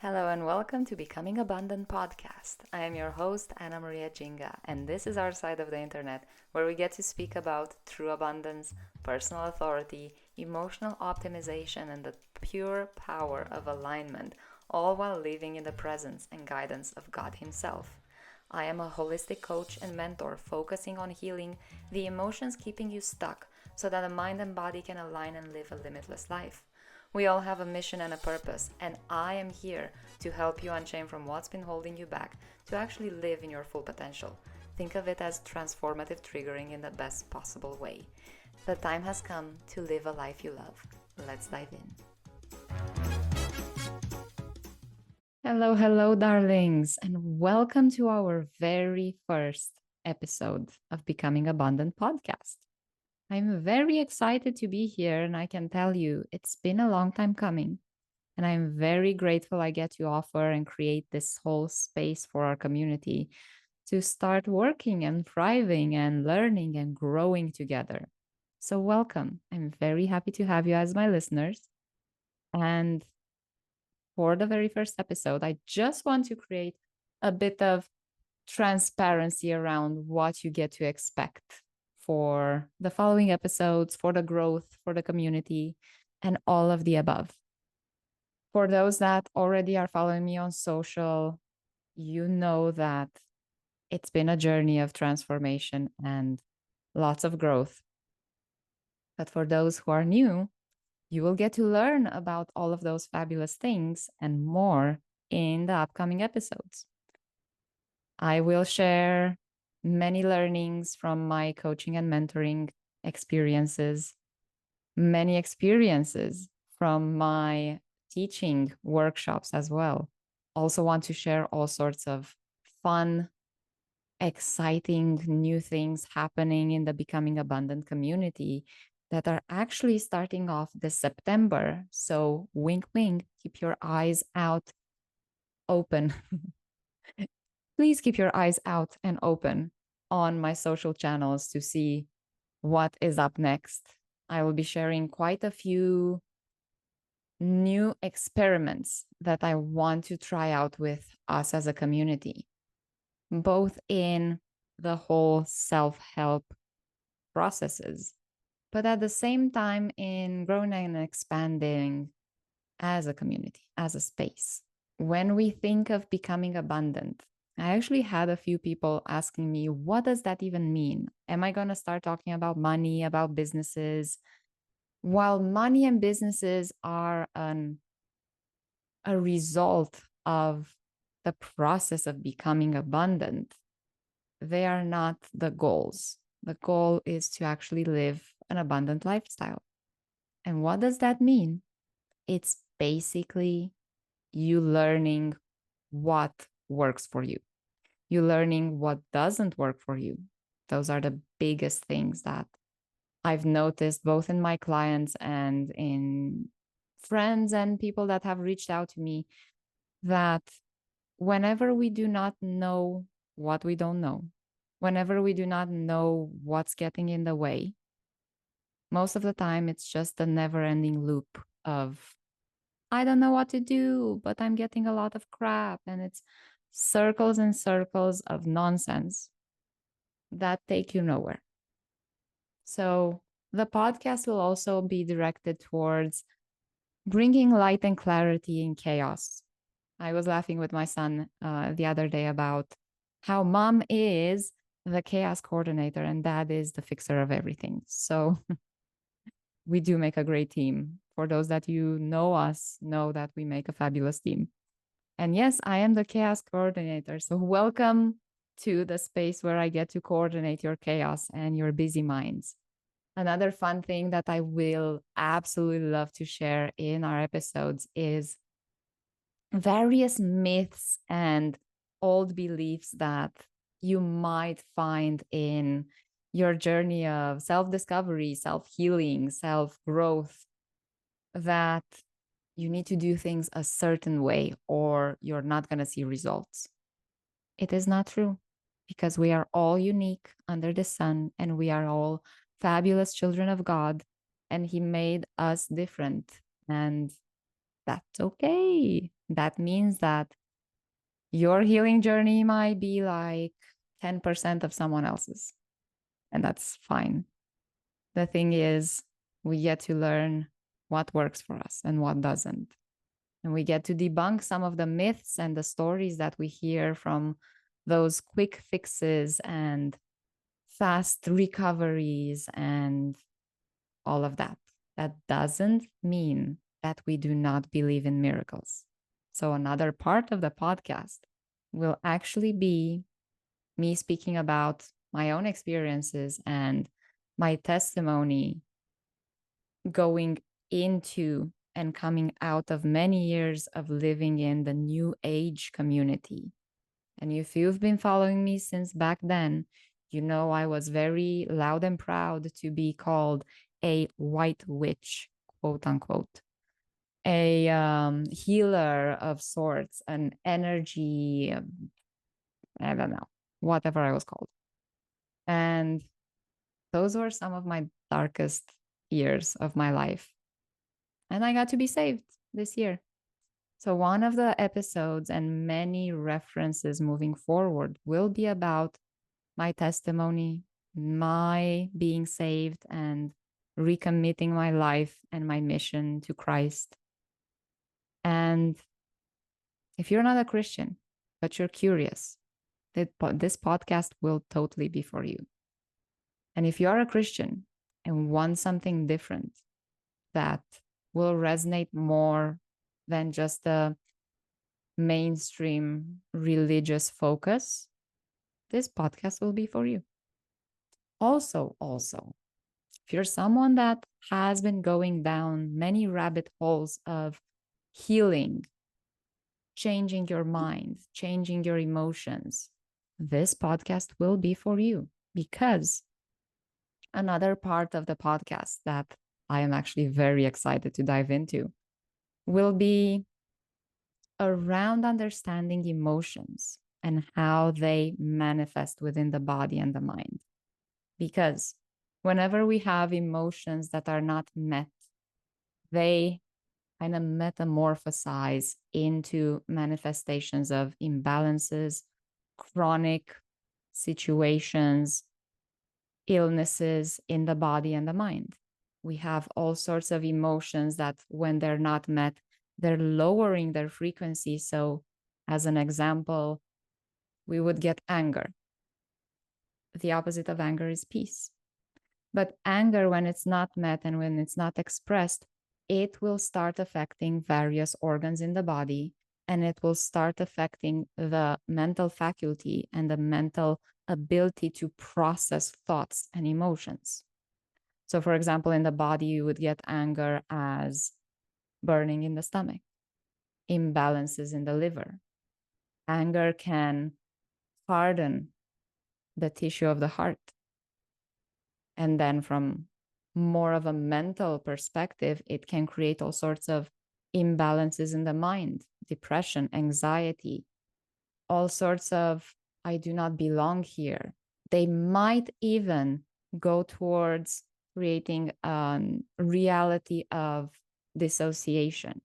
Hello and welcome to Becoming Abundant podcast. I am your host, Anna Maria Jinga, and this is our side of the internet where we get to speak about true abundance, personal authority, emotional optimization, and the pure power of alignment, all while living in the presence and guidance of God Himself. I am a holistic coach and mentor focusing on healing the emotions keeping you stuck so that the mind and body can align and live a limitless life. We all have a mission and a purpose, and I am here to help you unchain from what's been holding you back to actually live in your full potential. Think of it as transformative triggering in the best possible way. The time has come to live a life you love. Let's dive in. Hello, darlings, and welcome to our very first episode of Becoming Abundant podcast. I'm very excited to be here, and I can tell you it's been a long time coming. And I'm very grateful I get to offer and create this whole space for our community to start working and thriving and learning and growing together. So, welcome. I'm very happy to have you as my listeners. And for the very first episode, I just want to create a bit of transparency around what you get to expect for the following episodes, for the growth, for the community, and all of the above. For those that already are following me on social, you know that it's been a journey of transformation and lots of growth. But for those who are new, you will get to learn about all of those fabulous things and more in the upcoming episodes. I will share many learnings from my coaching and mentoring experiences, many experiences from my teaching workshops as well. Also, want to share all sorts of fun, exciting new things happening in the Becoming Abundant community that are actually starting off this September. So, wink, wink, keep your eyes out open. Please keep your eyes out and open on my social channels to see what is up next. I will be sharing quite a few new experiments that I want to try out with us as a community, both in the whole self-help processes, but at the same time in growing and expanding as a community, as a space. When we think of becoming abundant, I actually had a few people asking me, what does that even mean? Am I going to start talking about money, about businesses? While money and businesses are a result of the process of becoming abundant, they are not the goals. The goal is to actually live an abundant lifestyle. And what does that mean? It's basically you learning what works for you. You learning what doesn't work for you. Those are the biggest things that I've noticed both in my clients and in friends and people that have reached out to me, that whenever we do not know what we don't know, whenever we do not know what's getting in the way, most of the time it's just a never ending loop of, I don't know what to do, but I'm getting a lot of crap. And it's circles and circles of nonsense that take you nowhere. So the podcast will also be directed towards bringing light and clarity in chaos. I was laughing with my son the other day about how mom is the chaos coordinator and dad is the fixer of everything. So we do make a great team. For those that you know us, know that we make a fabulous team. And yes, I am the chaos coordinator. So welcome to the space where I get to coordinate your chaos and your busy minds. Another fun thing that I will absolutely love to share in our episodes is various myths and old beliefs that you might find in your journey of self-discovery, self-healing, self-growth, that you need to do things a certain way or you're not going to see results. It is not true, because we are all unique under the sun and we are all fabulous children of God, and He made us different, and that's okay. That means that your healing journey might be like 10% of someone else's, and that's fine. The thing is, we get to learn what works for us and what doesn't. And we get to debunk some of the myths and the stories that we hear from those quick fixes and fast recoveries and all of that. That doesn't mean that we do not believe in miracles. So, another part of the podcast will actually be me speaking about my own experiences and my testimony going into and coming out of many years of living in the new age community. And if you've been following me since back then, you know I was very loud and proud to be called a white witch, quote unquote, a healer of sorts, an energy, I don't know, whatever I was called. And those were some of my darkest years of my life. And I got to be saved this year. So, one of the episodes and many references moving forward will be about my testimony, my being saved, and recommitting my life and my mission to Christ. And if you're not a Christian, but you're curious, this podcast will totally be for you. And if you are a Christian and want something different that will resonate more than just a mainstream religious focus, this podcast will be for you. Also, if you're someone that has been going down many rabbit holes of healing, changing your mind, changing your emotions, this podcast will be for you, because another part of the podcast that I am actually very excited to dive into will be around understanding emotions and how they manifest within the body and the mind. Because whenever we have emotions that are not met, they kind of metamorphosize into manifestations of imbalances, chronic situations, illnesses in the body and the mind. We have all sorts of emotions that, when they're not met, they're lowering their frequency. So, as an example, we would get anger. The opposite of anger is peace. But anger, when it's not met and when it's not expressed, it will start affecting various organs in the body, and it will start affecting the mental faculty and the mental ability to process thoughts and emotions. So, for example, in the body, you would get anger as burning in the stomach, imbalances in the liver. Anger can harden the tissue of the heart. And then from more of a mental perspective, it can create all sorts of imbalances in the mind, depression, anxiety, all sorts of I do not belong here. They might even go towards creating a reality of dissociation,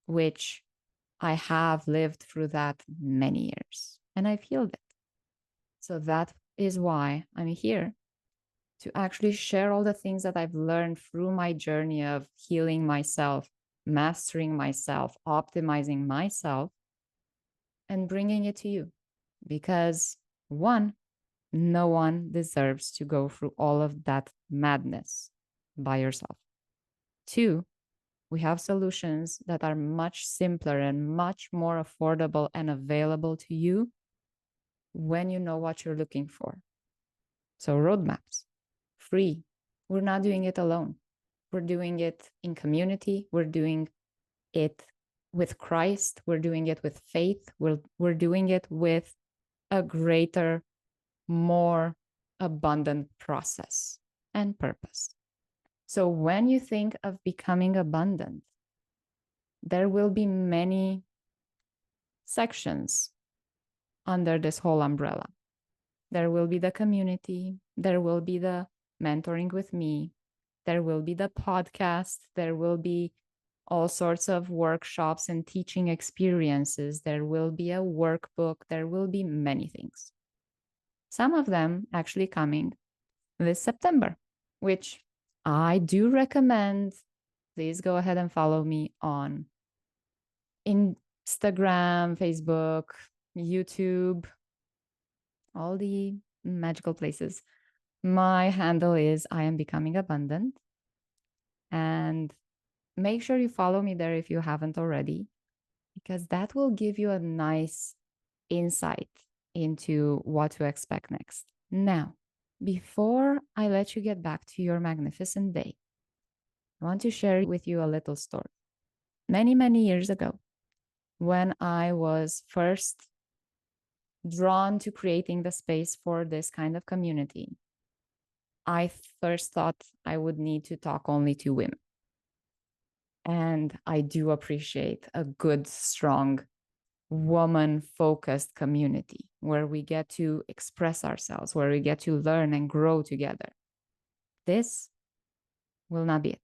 which I have lived through that many years, and I've healed it. So that is why I'm here, to actually share all the things that I've learned through my journey of healing myself, mastering myself, optimizing myself, and bringing it to you. Because one, no one deserves to go through all of that madness by yourself. Two, we have solutions that are much simpler and much more affordable and available to you when you know what you're looking for. So roadmaps, free. We're not doing it alone. We're doing it in community. We're doing it with Christ. We're doing it with faith. We're doing it with a greater, more abundant process and purpose. So when you think of becoming abundant, there will be many sections under this whole umbrella. There will be the community. There will be the mentoring with me. There will be the podcast. There will be all sorts of workshops and teaching experiences. There will be a workbook. There will be many things. Some of them actually coming this September, which I do recommend. Please go ahead and follow me on Instagram, Facebook, YouTube, all the magical places. My handle is I am becoming abundant. And make sure you follow me there if you haven't already, because that will give you a nice insight into what to expect next. Now, before I let you get back to your magnificent day, I want to share with you a little story. Many, many years ago, when I was first drawn to creating the space for this kind of community, I first thought I would need to talk only to women. And I do appreciate a good, strong, woman focused community where we get to express ourselves, where we get to learn and grow together. This will not be it.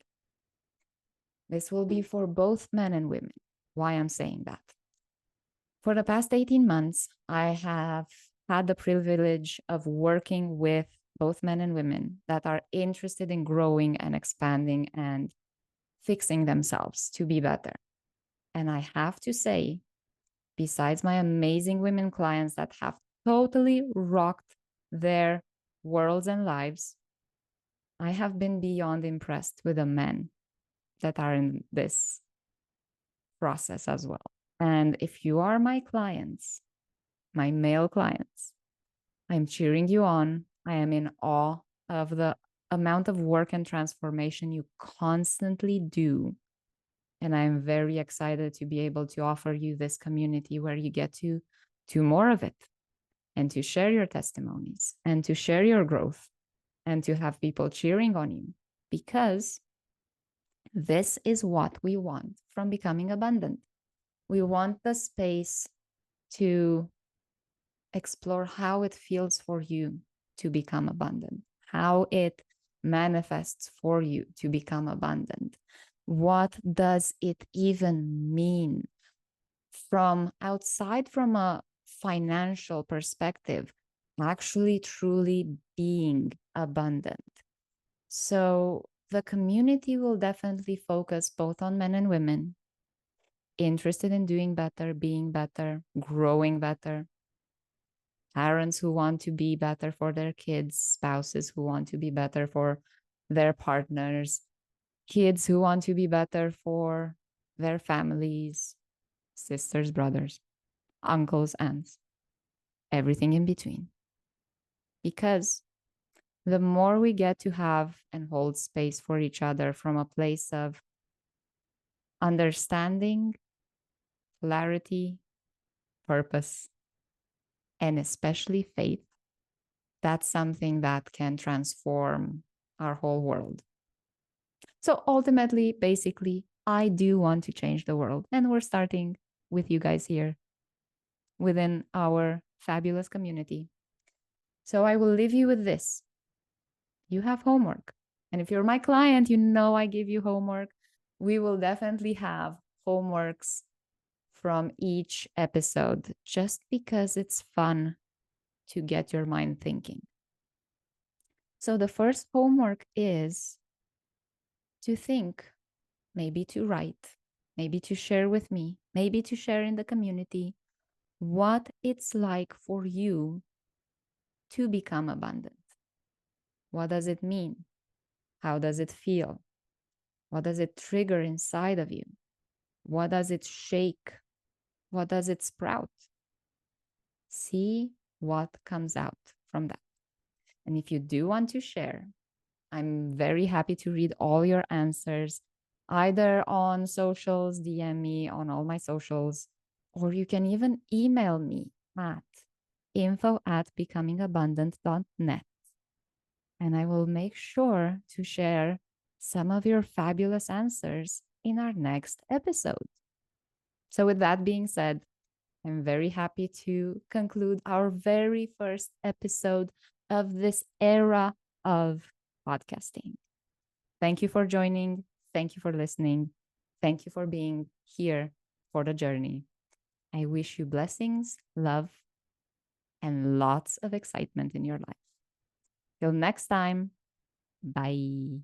This will be for both men and women. Why I'm saying that? For the past 18 months, I have had the privilege of working with both men and women that are interested in growing and expanding and fixing themselves to be better. And I have to say, besides my amazing women clients that have totally rocked their worlds and lives, I have been beyond impressed with the men that are in this process as well. And if you are my clients, my male clients, I'm cheering you on. I am in awe of the amount of work and transformation you constantly do. And I'm very excited to be able to offer you this community where you get to do more of it and to share your testimonies and to share your growth and to have people cheering on you, because this is what we want from becoming abundant. We want the space to explore how it feels for you to become abundant, how it manifests for you to become abundant. What does it even mean from outside, from a financial perspective, actually truly being abundant? So the community will definitely focus both on men and women interested in doing better, being better, growing better. Parents who want to be better for their kids, spouses who want to be better for their partners, kids who want to be better for their families, sisters, brothers, uncles, aunts, everything in between. Because the more we get to have and hold space for each other from a place of understanding, clarity, purpose, and especially faith, that's something that can transform our whole world. So ultimately, basically, I do want to change the world. And we're starting with you guys here within our fabulous community. So I will leave you with this. You have homework. And if you're my client, you know I give you homework. We will definitely have homeworks from each episode just because it's fun to get your mind thinking. So the first homework is to think, maybe to write, maybe to share with me, maybe to share in the community what it's like for you to become abundant. What does it mean? How does it feel? What does it trigger inside of you? What does it shake? What does it sprout? See what comes out from that. And if you do want to share, I'm very happy to read all your answers, either on socials, DM me on all my socials, or you can even email me at info@becomingabundant.net. And I will make sure to share some of your fabulous answers in our next episode. So with that being said, I'm very happy to conclude our very first episode of this era of podcasting. Thank you for joining. Thank you for listening. Thank you for being here for the journey. I wish you blessings, love, and lots of excitement in your life. Till next time, bye.